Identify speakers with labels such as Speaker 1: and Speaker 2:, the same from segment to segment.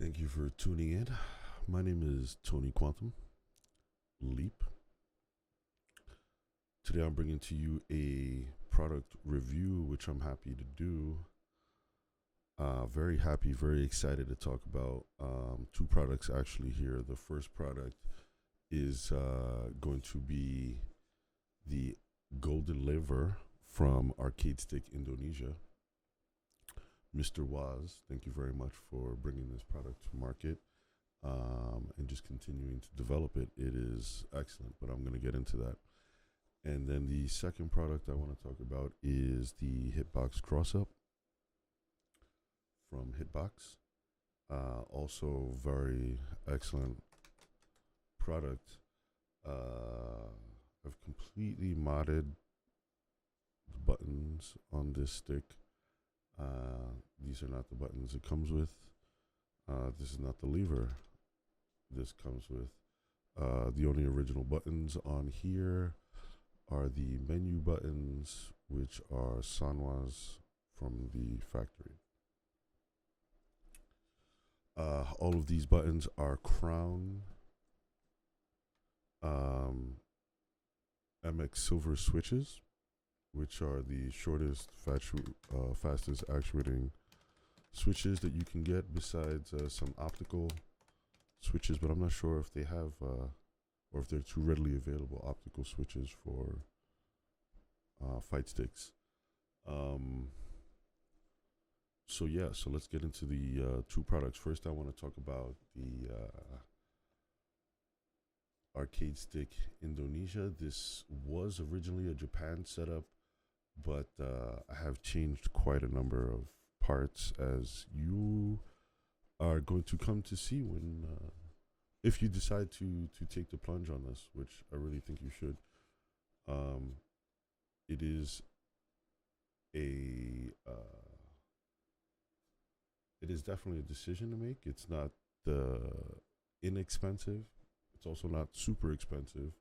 Speaker 1: Thank you for tuning in. My name is TonyQuantumLeap. Today I'm bringing to you a product review, which I'm happy to do. Very happy, very excited to talk about two products actually here. The first product is going to be the Golden Liver from Arcade Stick Indonesia. Mr. Waz, thank you very much for bringing this product to market and just continuing to develop it. It is excellent, but I'm going to get into that. And then the second product I want to talk about is the Hitbox Cross-Up from Hitbox. Also very excellent product. I've completely modded the buttons on this stick. These are not the buttons it comes with. This is not the lever this comes with. The only original buttons on here are the menu buttons, which are Sanwas from the factory. All of these buttons are Crown MX Silver switches, which are the shortest, fastest actuating switches that you can get, besides some optical switches, but I'm not sure if they have, or if they're too readily available, optical switches for fight sticks. So let's get into the two products. First, I want to talk about the Arcade Stick Indonesia. This was originally a Japan setup, but I have changed quite a number of parts, as you are going to come to see when if you decide to take the plunge on this, which I really think you should. It is definitely a decision to make. It's not inexpensive. It's also not super expensive.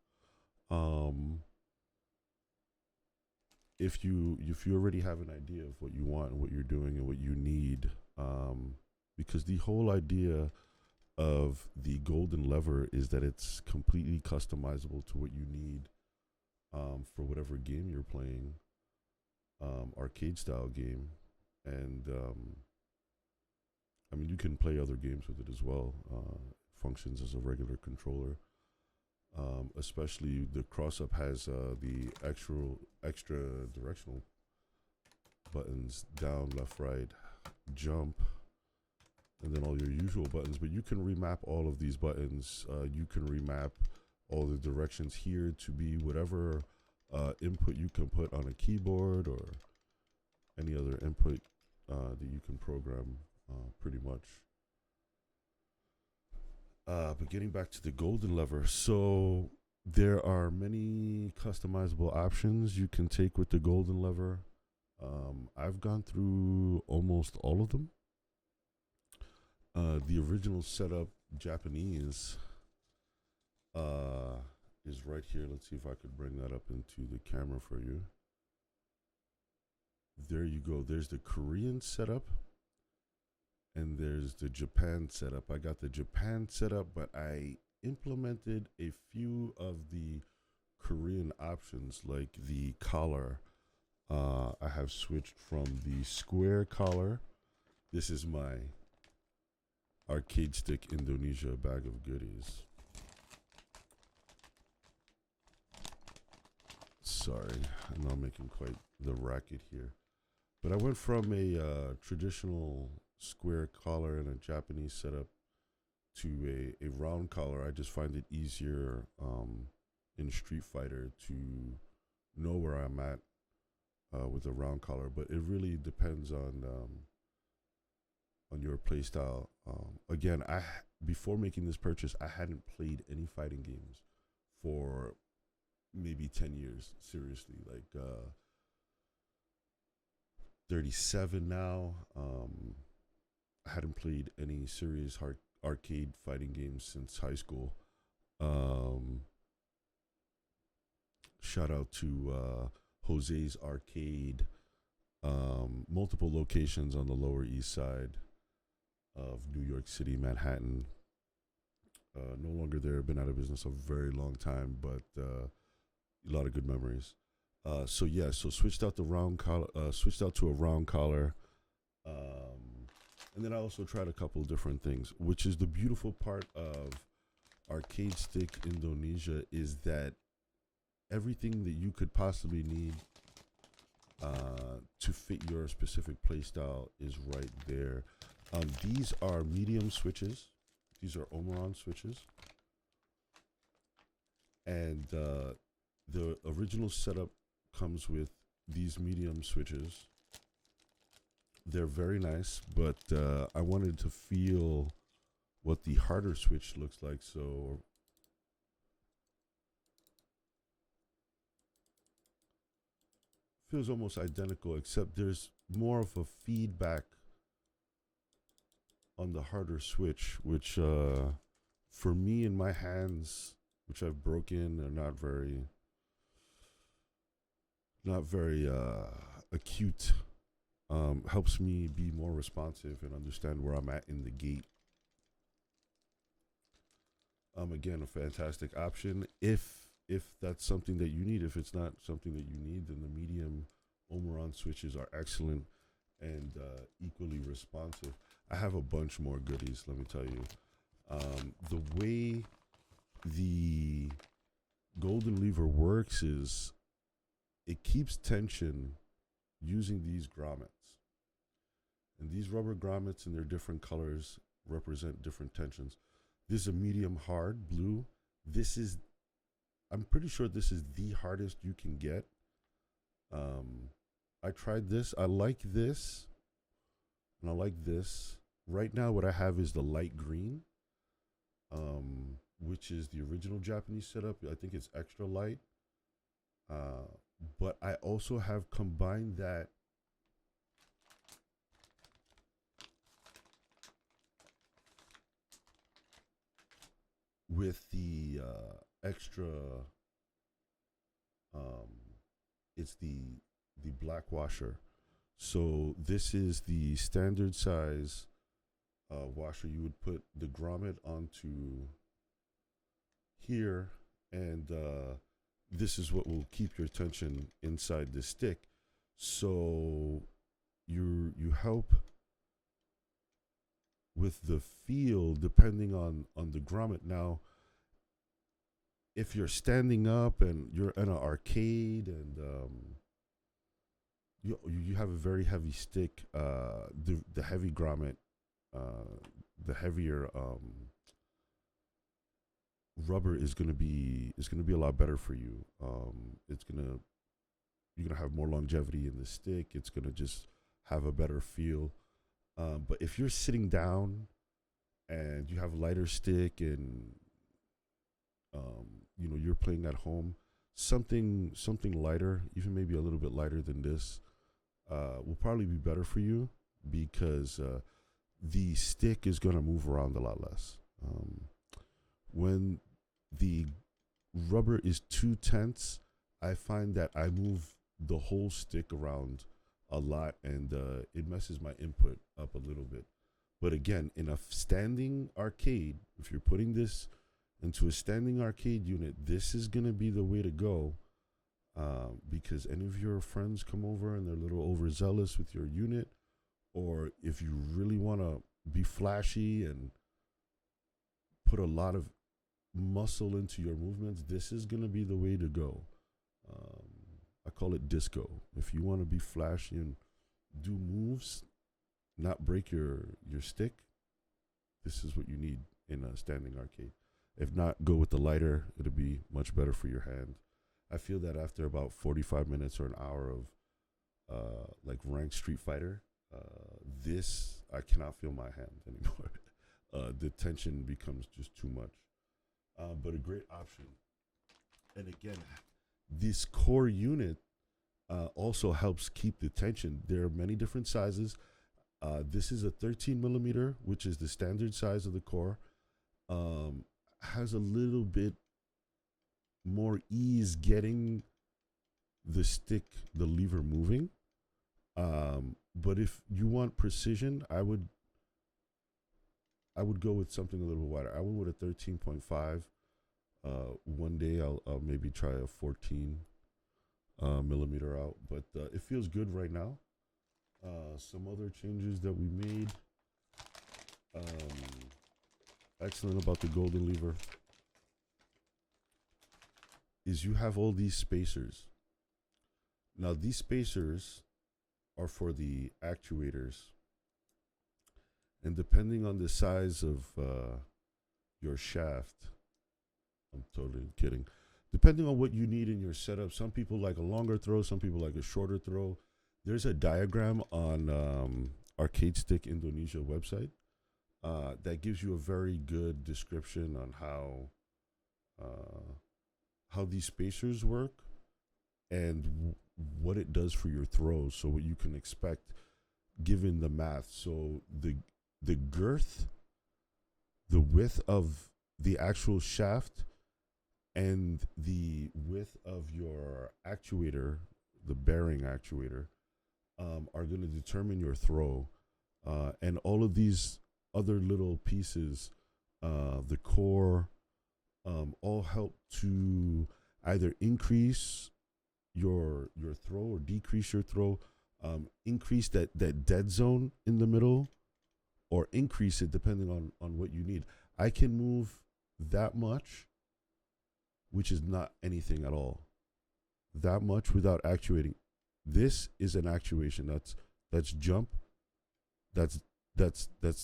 Speaker 1: If you already have an idea of what you want and what you're doing and what you need, because the whole idea of the golden lever is that it's completely customizable to what you need for whatever game you're playing, arcade style game. And I mean, you can play other games with it as well. Functions as a regular controller. Especially the Cross-Up has the extra directional buttons: down, left, right, jump, and then all your usual buttons. But you can remap all of these buttons. You can remap all the directions here to be whatever input you can put on a keyboard or any other input that you can program, pretty much. But getting back to the golden lever, so there are many customizable options you can take with the golden lever. I've gone through almost all of them. The original setup, Japanese, is right here. Let's see if I could bring that up into the camera for you. There you go. There's the Korean setup. And there's the Japan setup. I got the Japan setup, but I implemented a few of the Korean options, like the collar. I have switched from the square collar. This is my Arcade Stick Indonesia bag of goodies. Sorry, I'm not making quite the racket here. But I went from a traditional square collar and a Japanese setup to a round collar. I just find it easier in Street Fighter to know where I'm at with a round collar, but it really depends on your play style. Again, before making this purchase, I hadn't played any fighting games for maybe 10 years, seriously, like 37 now. I hadn't played any serious arcade fighting games since high school. Shout out to Jose's Arcade, multiple locations on the Lower East Side. of New York City, Manhattan. No longer there, been out of business a very long time, but a lot of good memories. So yeah, so switched out the round collar, switched out to a round collar, and then I also tried a couple of different things, which is the beautiful part of Arcade Stick Indonesia, is that everything that you could possibly need to fit your specific playstyle is right there. These are medium switches. These are Omeron switches. And the original setup comes with these medium switches. They're very nice, but I wanted to feel what the harder switch looks like, so feels almost identical, except there's more of a feedback on the harder switch, which for me in my hands, which I've broken, are not very acute. Helps me be more responsive and understand where I'm at in the gate. Again, a fantastic option if that's something that you need. If it's not something that you need, then the medium Omeron switches are excellent and equally responsive. I have a bunch more goodies, let me tell you. The way the golden lever works is it keeps tension using these grommets. And these rubber grommets in their different colors represent different tensions. This is a medium hard blue. I'm pretty sure this is the hardest you can get. I tried this. I like this. And I like this. Right now what I have is the light green, which is the original Japanese setup. I think it's extra light. But I also have combined that with the extra, it's the black washer. So this is the standard size washer. You would put the grommet onto here, and this is what will keep your tension inside the stick. So you help with the feel depending on the grommet. Now, if you're standing up and you're in an arcade and you have a very heavy stick, the heavy grommet, the heavier rubber is gonna be a lot better for you. You're gonna have more longevity in the stick. It's gonna just have a better feel. But if you're sitting down and you have a lighter stick and you're playing at home, something lighter, even maybe a little bit lighter than this, will probably be better for you, because the stick is gonna move around a lot less. When the rubber is too tense, I find that I move the whole stick around a lot, and it messes my input up a little bit. But again, in a standing arcade, if you're putting this into a standing arcade unit, this is gonna be the way to go, because any of your friends come over and they're a little overzealous with your unit, or if you really want to be flashy and put a lot of muscle into your movements, this is gonna be the way to go. I call it disco. If you want to be flashy and do moves, not break your stick, this is what you need in a standing arcade. If not, go with the lighter. It'll be much better for your hand. I feel that after about 45 minutes or an hour of like ranked Street Fighter, this, I cannot feel my hand anymore. The tension becomes just too much. But a great option. And again, this core unit also helps keep the tension. There are many different sizes. This is a 13 millimeter, which is the standard size of the core. Has a little bit more ease getting the stick, the lever moving. But if you want precision, I would I would go with something a little wider. I went with a 13.5. One day I'll maybe try a 14 millimeter out, but it feels good right now. Some other changes that we made. Excellent about the golden lever is you have all these spacers. Now these spacers are for the actuators, and depending on the size of your shaft, I'm totally kidding. Depending on what you need in your setup, some people like a longer throw, some people like a shorter throw. There's a diagram on Arcade Stick Indonesia website that gives you a very good description on how these spacers work and what it does for your throws. So what you can expect given the math. So the girth, the width of the actual shaft, and the width of your actuator, the bearing actuator, are going to determine your throw. And all of these other little pieces, the core, all help to either increase your throw or decrease your throw, increase that dead zone in the middle, or increase it depending on what you need. I can move that much, which is not anything at all. That much without actuating. This is an actuation. That's jump. That's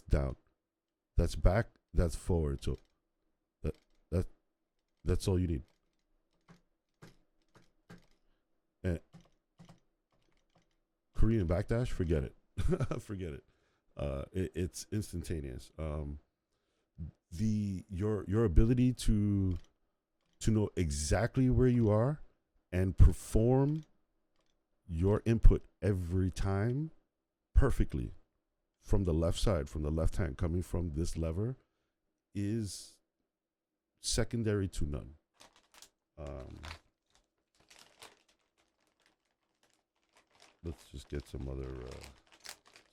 Speaker 1: down. That's back. That's forward. So that's all you need. And Korean backdash, forget it. Forget it. It's instantaneous. Your ability to know exactly where you are and perform your input every time perfectly from the left side, from the left hand, coming from this lever, is secondary to none. Let's just get some other,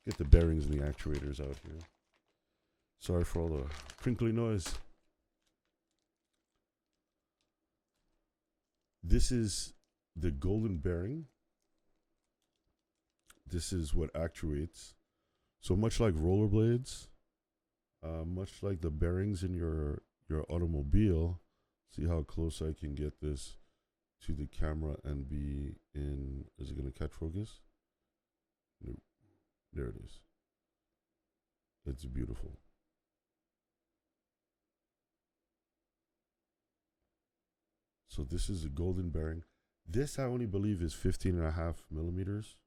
Speaker 1: get the bearings and the actuators out here. Sorry for all the crinkly noise. This is the golden bearing. This is what actuates. So much like rollerblades, much like the bearings in your automobile. See how close I can get this to the camera and be in. Is it going to catch focus? No. There it is. It's beautiful. So this is a golden bearing. This I only believe is 15.5 millimeters,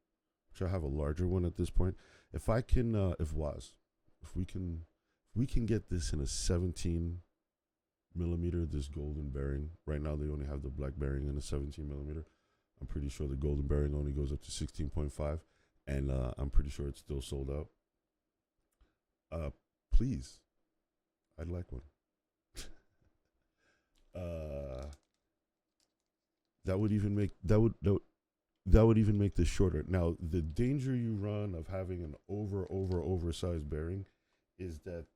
Speaker 1: which I have a larger one at this point. If I can, if we can get this in a 17 millimeter, this golden bearing. Right now they only have the black bearing in a 17 millimeter. I'm pretty sure the golden bearing only goes up to 16.5, and I'm pretty sure it's still sold out. Please, I'd like one. That would even make this shorter. Now, the danger you run of having an oversized bearing is that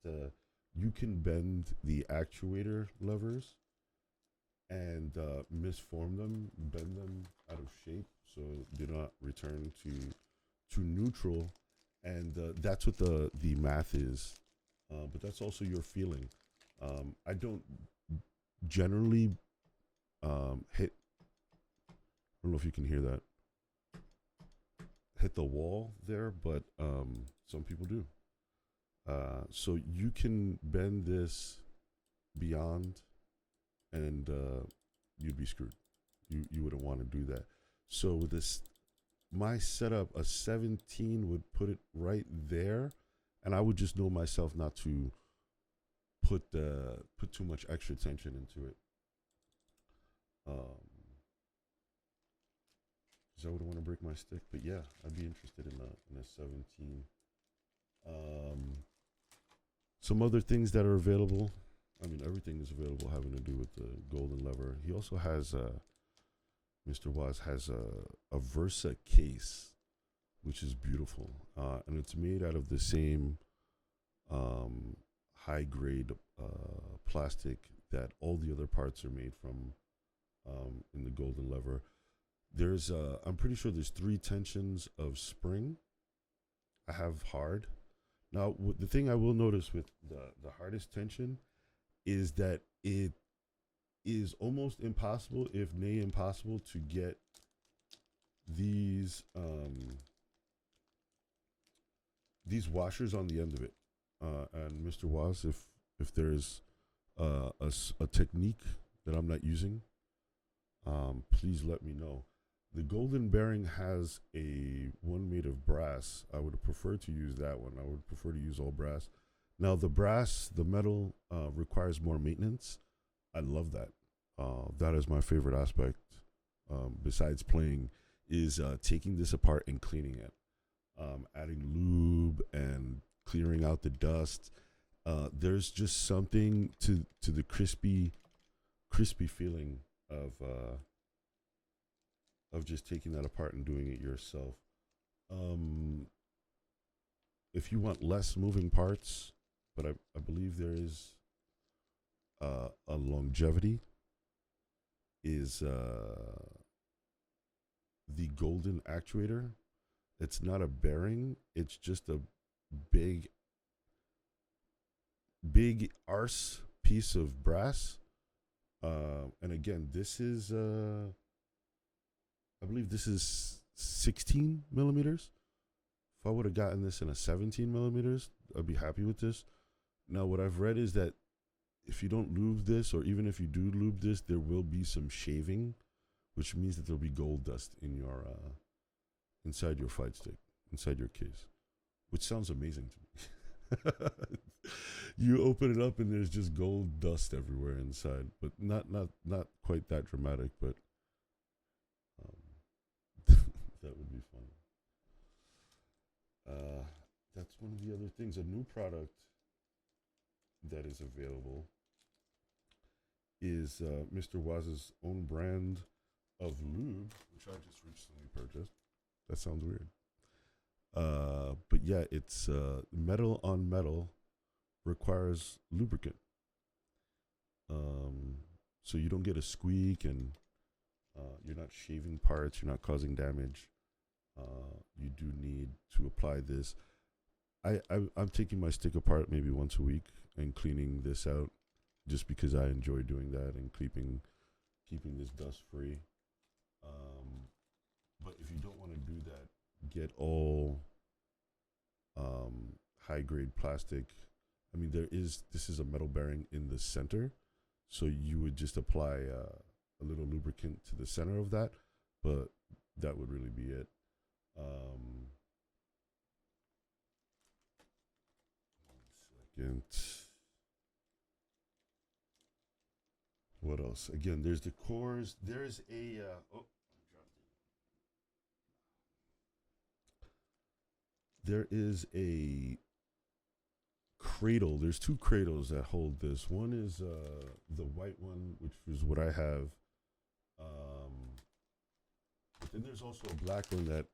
Speaker 1: you can bend the actuator levers and misform them, bend them out of shape, so do not return to neutral. And that's what the math is. But that's also your feeling. I don't generally hit. I don't know if you can hear that. Hit the wall there, but some people do. So you can bend this beyond, and you'd be screwed. You wouldn't want to do that. So with this, my setup, a 17 would put it right there, and I would just know myself not to put too much extra tension into it. Because I would want to break my stick, but yeah, I'd be interested in a 17. Some other things that are available. I mean, everything is available having to do with the golden lever. He also has Mr. Waz has a Versa case, which is beautiful, and it's made out of the same high grade plastic that all the other parts are made from in the golden lever. There's I'm pretty sure there's three tensions of spring. I have hard. Now the thing I will notice with the hardest tension is that it is almost impossible, if nay impossible, to get these washers on the end of it. And Mr. Waz, if there's a technique that I'm not using, please let me know. The golden bearing has a one made of brass. I would prefer to use that one. I would prefer to use all brass. Now the brass, the metal, requires more maintenance. I love that. That is my favorite aspect, besides playing, is taking this apart and cleaning it, adding lube and clearing out the dust. There's just something to the crispy feeling of just taking that apart and doing it yourself. If you want less moving parts, but I believe there is a longevity, is the golden actuator. It's not a bearing, it's just a big arse piece of brass. And again, this is I believe this is 16 millimeters. If I would have gotten this in a 17 millimeters, I'd be happy with this. Now, what I've read is that if you don't lube this, or even if you do lube this, there will be some shaving, which means that there'll be gold dust in your inside your fight stick, inside your case, which sounds amazing to me. You open it up and there's just gold dust everywhere inside, but not quite that dramatic, but that would be fun. That's one of the other things. A new product that is available is Mr. Waz's own brand of lube, which I just recently purchased. That sounds weird. But yeah, it's metal on metal, requires lubricant. So you don't get a squeak, and you're not shaving parts, you're not causing damage. You do need to apply this. I'm taking my stick apart maybe once a week and cleaning this out, just because I enjoy doing that and keeping this dust free. But if you don't want to do that, get all high grade plastic. I mean, this is a metal bearing in the center, so you would just apply a little lubricant to the center of that, but that would really be it. One second. What else? Again, there's the cores. There's a there is a cradle. There's two cradles that hold this. One is the white one, which is what I have. But then there's also a black one that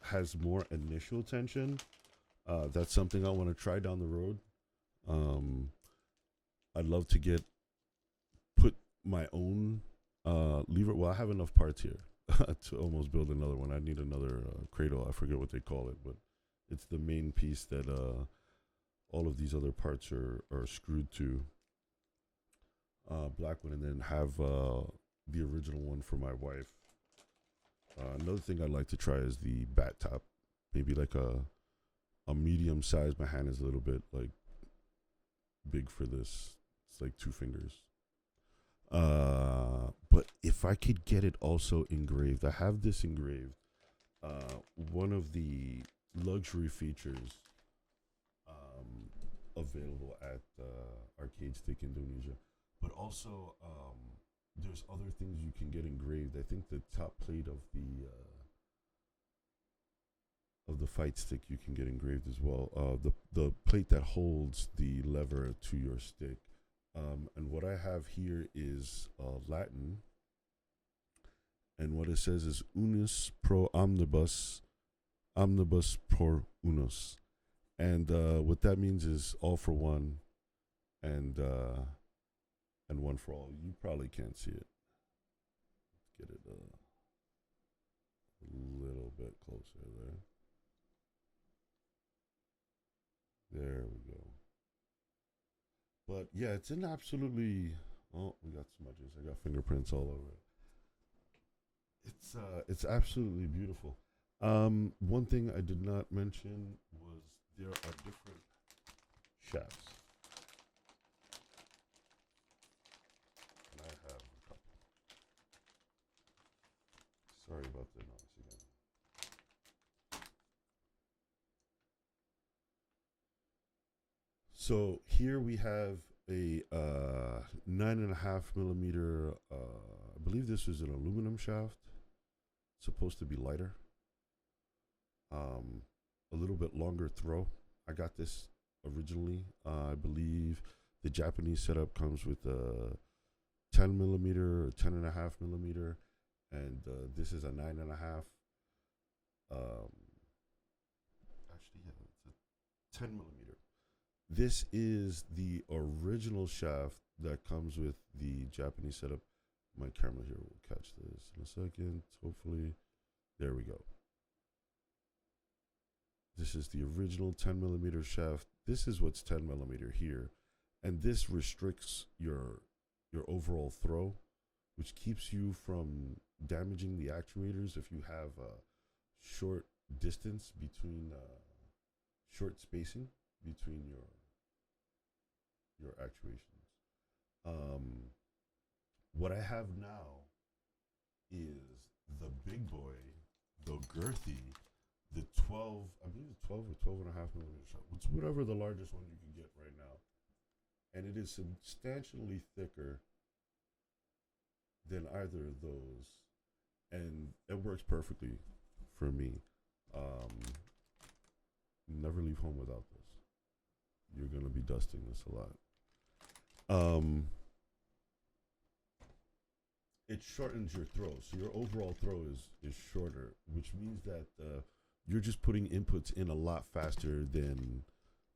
Speaker 1: has more initial tension. That's something I want to try down the road. I'd love to put my own lever. Well, I have enough parts here to almost build another one. I need another cradle. I forget what they call it, but it's the main piece that all of these other parts are screwed to. Black one, and then have the original one for my wife. Another thing I'd like to try is the bat top. Maybe like a medium size. My hand is a little bit like big for this. It's like 2 fingers. But if I could get it also engraved, I have this engraved. One of the luxury features available at Arcade Stick Indonesia, but also there's other things you can get engraved. I think the top plate of the fight stick you can get engraved as well. The plate that holds the lever to your stick. And what I have here is Latin, and what it says is "Unus pro omnibus, omnibus pro unus," and what that means is all for one, and one for all. You probably can't see it. Let's get it a little bit closer there. There we go. But yeah, it's an absolutely. Oh, we got smudges. I got fingerprints all over it. It's absolutely beautiful. One thing I did not mention was there are different shafts. And I have a couple. Sorry about the noise again. So here we have a 9.5 millimeter. I believe this is an aluminum shaft. Supposed to be lighter. A little bit longer throw. I got this originally. I believe the Japanese setup comes with a 10 millimeter or 10.5 millimeter, and this is a 9.5. Actually, yeah, it's a 10 millimeter. This is the original shaft that comes with the Japanese setup. My camera here will catch this in a second. Hopefully, there we go. This is the original 10 millimeter shaft. This is what's 10 millimeter here. And this restricts your overall throw, which keeps you from damaging the actuators if you have a short distance between, short spacing between your actuations. What I have now is the big boy, the girthy, the 12, I believe it's 12 or 12.5 millimeter shot. It's whatever the largest one you can get right now. And it is substantially thicker than either of those. And it works perfectly for me. Never leave home without this. You're going to be dusting this a lot. It shortens your throw. So your overall throw is shorter, which means that you're just putting inputs in a lot faster than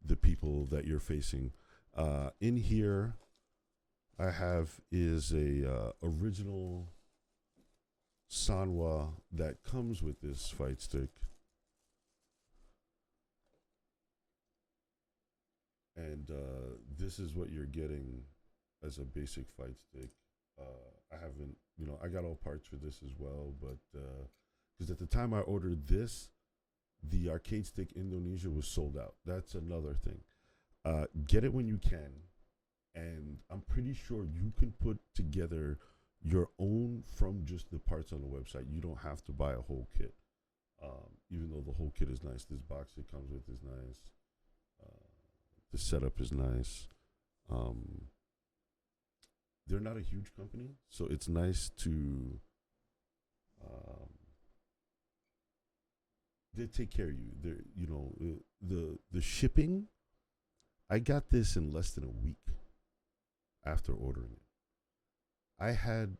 Speaker 1: the people that you're facing. In here, I have is a original Sanwa that comes with this fight stick. And this is what you're getting as a basic fight stick. I haven't, I got all parts for this as well, but because at the time I ordered this, the arcade stick Indonesia was sold out. That's another thing. Get it when you can, and I'm pretty sure you can put together your own from just the parts on the website. You don't have to buy a whole kit, even though the whole kit is nice. This box it comes with is nice. The setup is nice. They're not a huge company, so it's nice to they take care of you. The shipping. I got this in less than a week after ordering it. I had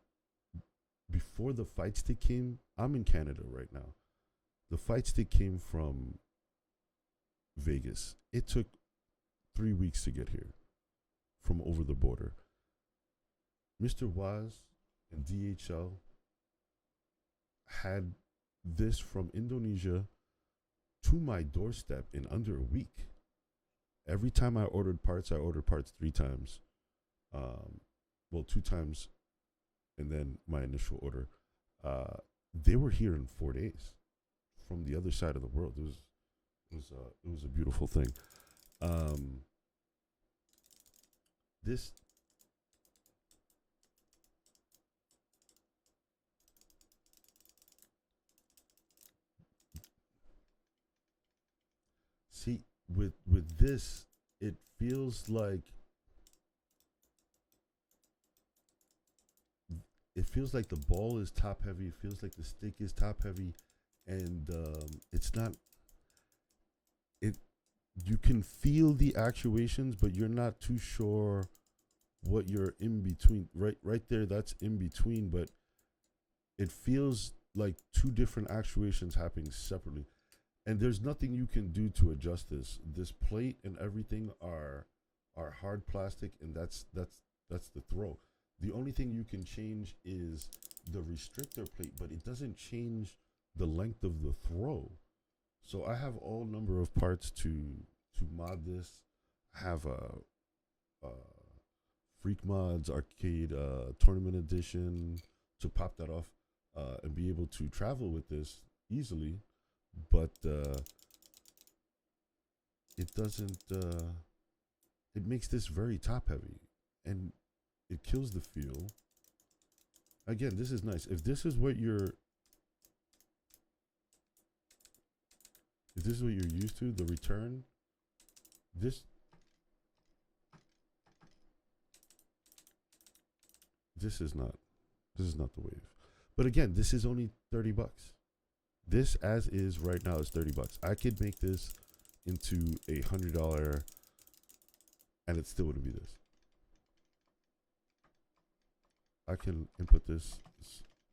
Speaker 1: before the fight stick came. I'm in Canada right now. The fight stick came from Vegas. It took 3 weeks to get here from over the border. Mr. Waz and DHL had this from Indonesia to my doorstep in under a week. Every time I ordered parts 3 times. Well, 2 times, and then my initial order. They were here in 4 days from the other side of the world. It was a beautiful thing. This see with this, it feels like the ball is top heavy. It feels like the stick is top heavy, and it's not. You can feel the actuations, but you're not too sure what you're in between. Right there, that's in between, but it feels like 2 different actuations happening separately. And there's nothing you can do to adjust this. This plate and everything are are hard plastic, and that's the throw. The only thing you can change is the restrictor plate, but it doesn't change the length of the throw. So I have all number of parts to mod this. I have a Freak Mods Arcade Tournament Edition to pop that off and be able to travel with this easily, but it doesn't. It makes this very top heavy, and it kills the feel. Again, this is nice. If this is what you're used to, the return, this is not the wave. But again, this is only 30 bucks. This as is right now is 30 bucks. I could make this into $100 and it still wouldn't be this. I can input this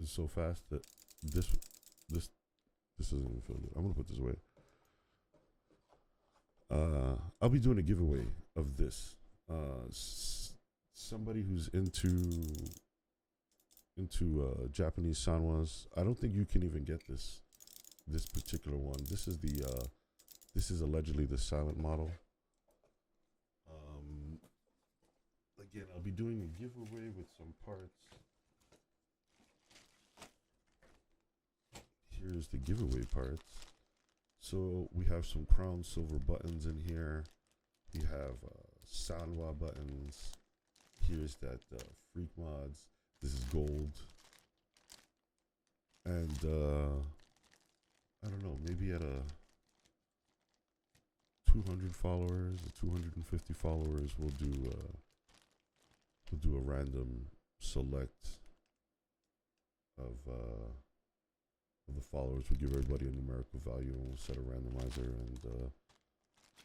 Speaker 1: so fast that this doesn't even feel good. I'm gonna put this away. I'll be doing a giveaway of this. Somebody who's into Japanese Sanwas. I don't think you can even get this particular one. This is allegedly the silent model. Again, I'll be doing a giveaway with some parts. Here's the giveaway parts. So we have some crown silver buttons in here. We have Sanwa buttons. Here's that Freak Mods. This is gold. And I don't know, maybe at a 200 followers, 250 followers, we'll do a random select of the followers. We'll give everybody a numerical value, and we'll set a randomizer and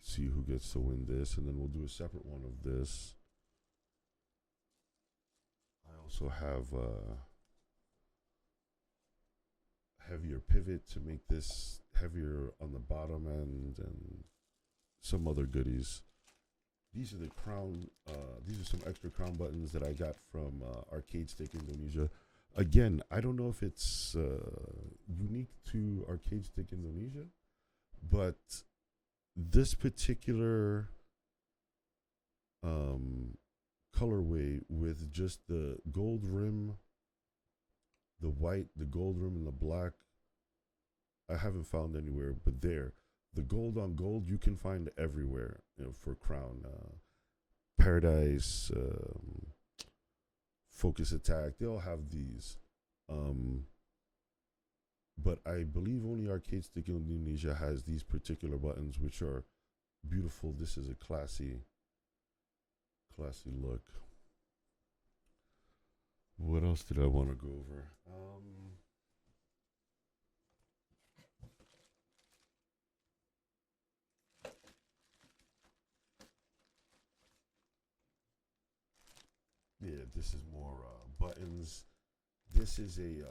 Speaker 1: see who gets to win this. And then we'll do a separate one of this. I also have heavier pivot to make this heavier on the bottom end, and some other goodies. These are the crown. These are some extra crown buttons that I got from Arcade Stick Indonesia. Again, I don't know if it's unique to Arcade Stick Indonesia, but this particular colorway with just the gold rim, the white, the gold rim, and the black, I haven't found anywhere but there. The gold on gold you can find everywhere, you know, for crown. Paradise, Focus Attack, they all have these. But I believe only Arcade Stick Indonesia has these particular buttons, which are beautiful. This is a classy look. What else did I want to go over? Yeah, this is more buttons. This is a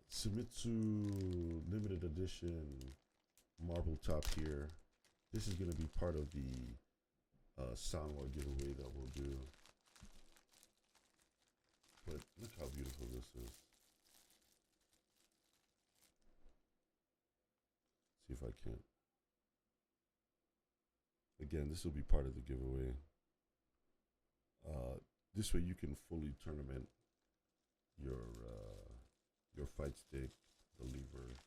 Speaker 1: Seimitsu limited edition marble top here. This is going to be part of the Sanwa giveaway that we'll do. But look how beautiful this is. See if I can. Again, this will be part of the giveaway. This way you can fully tournament your fight stick, the lever.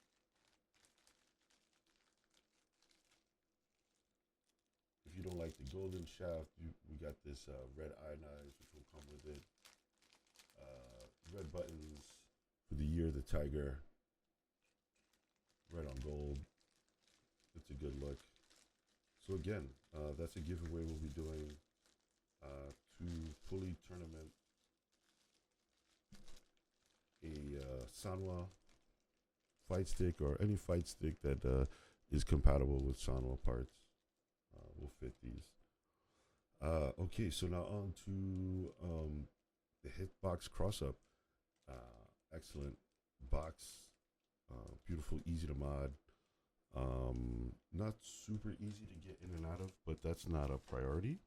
Speaker 1: If you don't like the golden shaft, we got this red ionize, which will come with it. Red buttons for the year of the tiger. Red on gold. It's a good look. So again, that's a giveaway we'll be doing to fully tournament a Sanwa fight stick, or any fight stick that is compatible with Sanwa parts. Will fit these. Okay, so now on to the Hitbox Cross-Up. Excellent box, beautiful, easy to mod. Not super easy to get in and out of, but that's not a priority.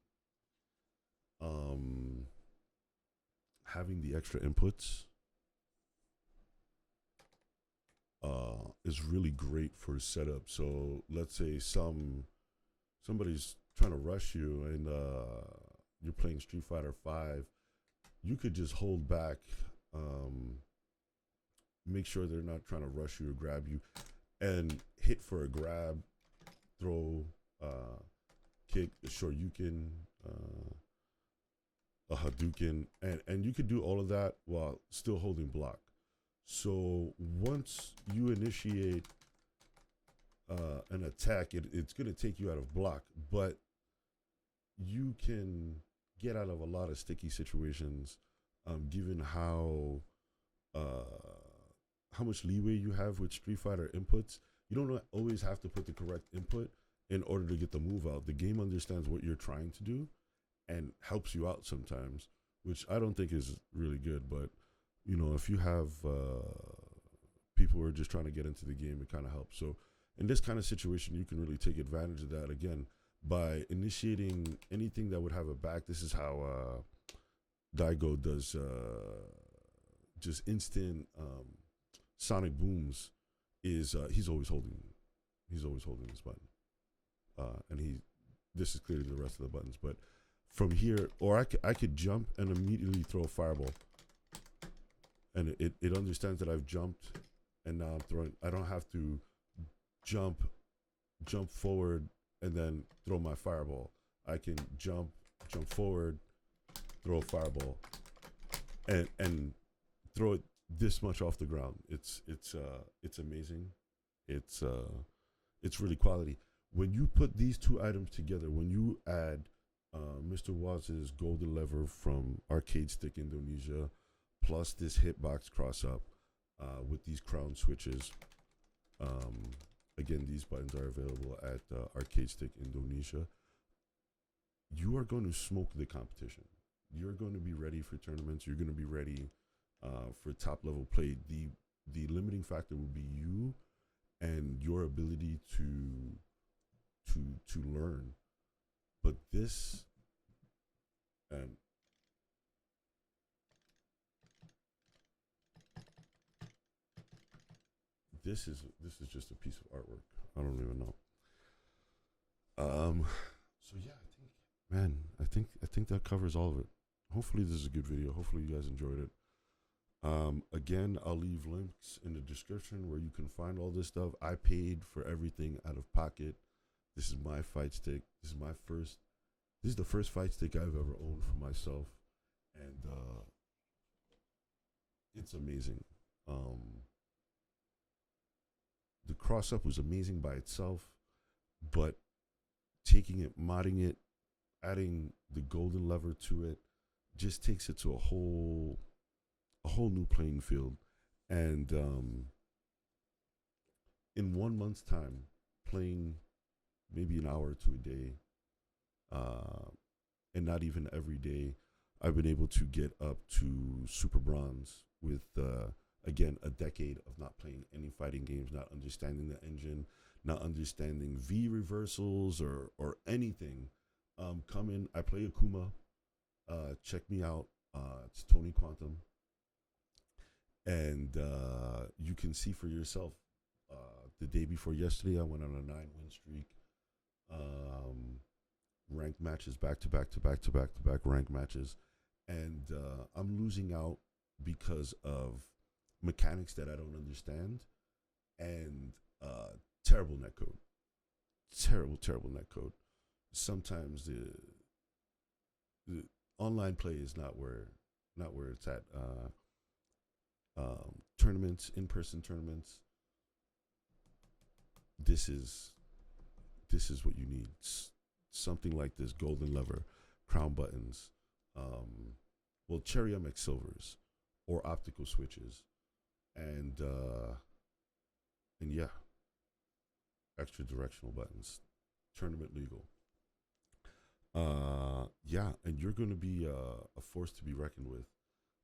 Speaker 1: um, having the extra inputs is really great for setup. So let's say somebody's trying to rush you and you're playing Street Fighter 5, you could just hold back, make sure they're not trying to rush you or grab you, and hit for a grab, throw, kick, a Shoryuken, a Hadouken, and you could do all of that while still holding block. So once you initiate an attack, it's going to take you out of block, but you can get out of a lot of sticky situations, given how much leeway you have with Street Fighter inputs. You don't always have to put the correct input in order to get the move out. The game understands what you're trying to do and helps you out sometimes, which I don't think is really good. But you know, if you have people who are just trying to get into the game, it kind of helps. So in this kind of situation, you can really take advantage of that, again, by initiating anything that would have a back. This is how Daigo does just instant sonic booms. Is he's always holding this button, and this is clearly the rest of the buttons. But from here, or I could jump and immediately throw a fireball, and it understands that I've jumped, and now I'm throwing. I don't have to jump forward and then throw my fireball. I can jump forward, throw a fireball, and throw it this much off the ground. It's amazing. It's really quality. When you put these two items together, when you add Mr. Waz's golden lever from Arcade Stick Indonesia, plus this Hitbox Cross-Up with these crown switches. Again, these buttons are available at Arcade Stick Indonesia. You are going to smoke the competition. You're going to be ready for tournaments. You're going to be ready for top level play. The limiting factor will be you and your ability to learn. But this and this is just a piece of artwork. I don't even know. So yeah, I think that covers all of it. Hopefully this is a good video. Hopefully you guys enjoyed it. Again, I'll leave links in the description where you can find all this stuff. I paid for everything out of pocket. This is my fight stick. This is the first fight stick I've ever owned for myself, and it's amazing. The cross-up was amazing by itself, but taking it, modding it, adding the golden lever to it, just takes it to a whole new playing field. And in 1 month's time, playing maybe an hour or two a day, and not even every day, I've been able to get up to Super Bronze with again, a decade of not playing any fighting games, not understanding the engine, not understanding V reversals or anything. Come in, I play Akuma. Check me out. It's Tony Quantum. And you can see for yourself. The day before yesterday, I went on a 9-win streak. Ranked matches, back to back ranked matches. And I'm losing out because of mechanics that I don't understand, and terrible netcode. Terrible netcode. Sometimes the online play is not where it's at. Tournaments, in-person tournaments. This is what you need. Something like this: golden lever, crown buttons, Cherry MX silvers, or optical switches. And yeah, extra directional buttons, tournament legal. Yeah, and you're going to be a force to be reckoned with.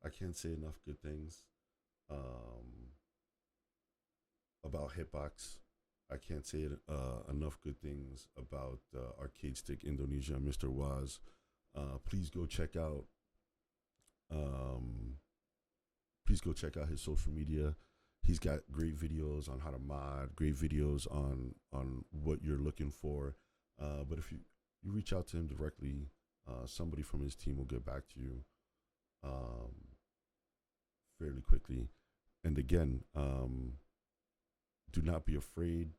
Speaker 1: I can't say enough good things about Hitbox. I can't say enough good things about Arcade Stick Indonesia, Mr. Waz. Please go check out. Please go check out his social media. He's got great videos on how to mod, great videos on what you're looking for. But if you reach out to him directly, somebody from his team will get back to you fairly quickly. And again, do not be afraid.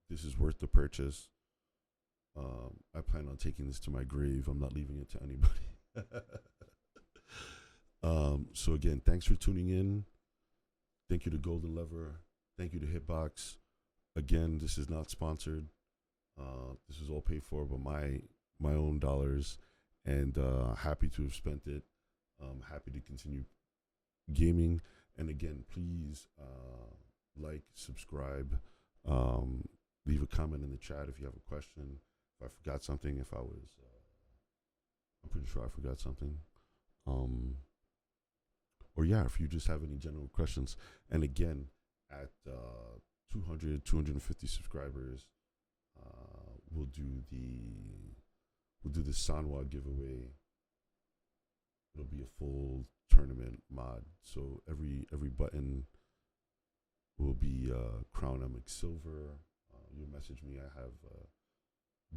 Speaker 1: This is worth the purchase. I plan on taking this to my grave. I'm not leaving it to anybody. So again, thanks for tuning in. Thank you to Golden Lever. Thank you to Hitbox. Again, this is not sponsored. This is all paid for by my own dollars, and happy to have spent it. Happy to continue gaming. And again, please like, subscribe, leave a comment in the chat if you have a question. If I forgot something, if I was, I'm pretty sure I forgot something. Or yeah, if you just have any general questions. And again, at 200, 250 subscribers, we'll do the Sanwa giveaway. It'll be a full tournament mod. So every button will be Crown MX Silver. You'll message me. I have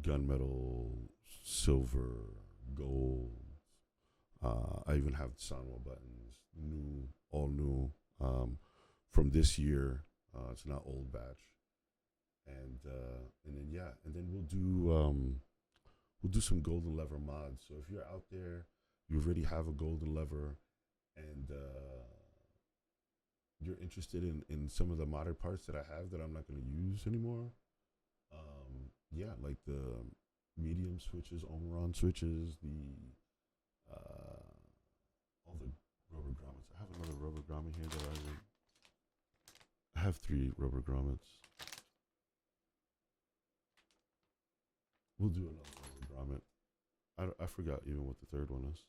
Speaker 1: gunmetal, silver, gold. I even have Sanwa buttons, all new, from this year. It's not old batch, and then we'll do some golden lever mods. So if you're out there, you already have a golden lever, and you're interested in some of the modded parts that I have that I'm not going to use anymore. Yeah, like the medium switches, Omron switches, all the rubber grommets. I have another rubber grommet here that I have 3 rubber grommets. We'll do another rubber grommet. I forgot even what the third one is.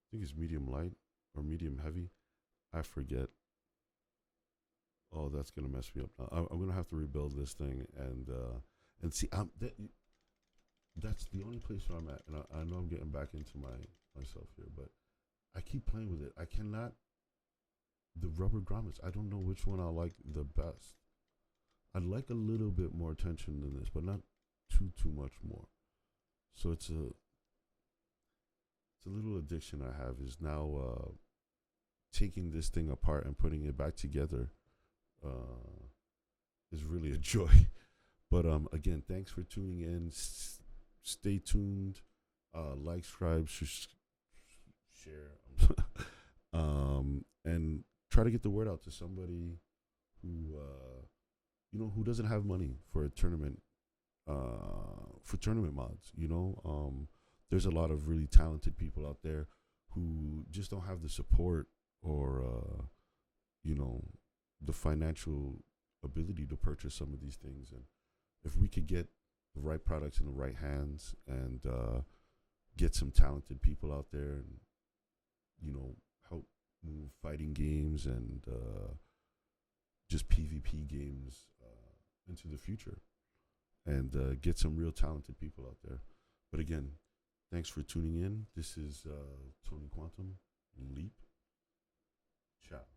Speaker 1: I think it's medium light or medium heavy. I forget. Oh, that's gonna mess me up now. I'm gonna have to rebuild this thing and see. That's the only place where I'm at, and I know I'm getting back into myself here, but I keep playing with it. I cannot. The rubber grommets, I don't know which one I like the best. I'd like a little bit more attention than this, but not too much more. So it's a little addiction I have, is now taking this thing apart and putting it back together is really a joy. But again, thanks for tuning in. Stay tuned. Like, subscribe, share, and try to get the word out to somebody who who doesn't have money for a tournament, for tournament mods. There's a lot of really talented people out there who just don't have the support or the financial ability to purchase some of these things. And if we could get the right products in the right hands and get some talented people out there and help move fighting games and just PvP games into the future, and get some real talented people out there. But again, thanks for tuning in. This is TonyQuantumLeap. Ciao.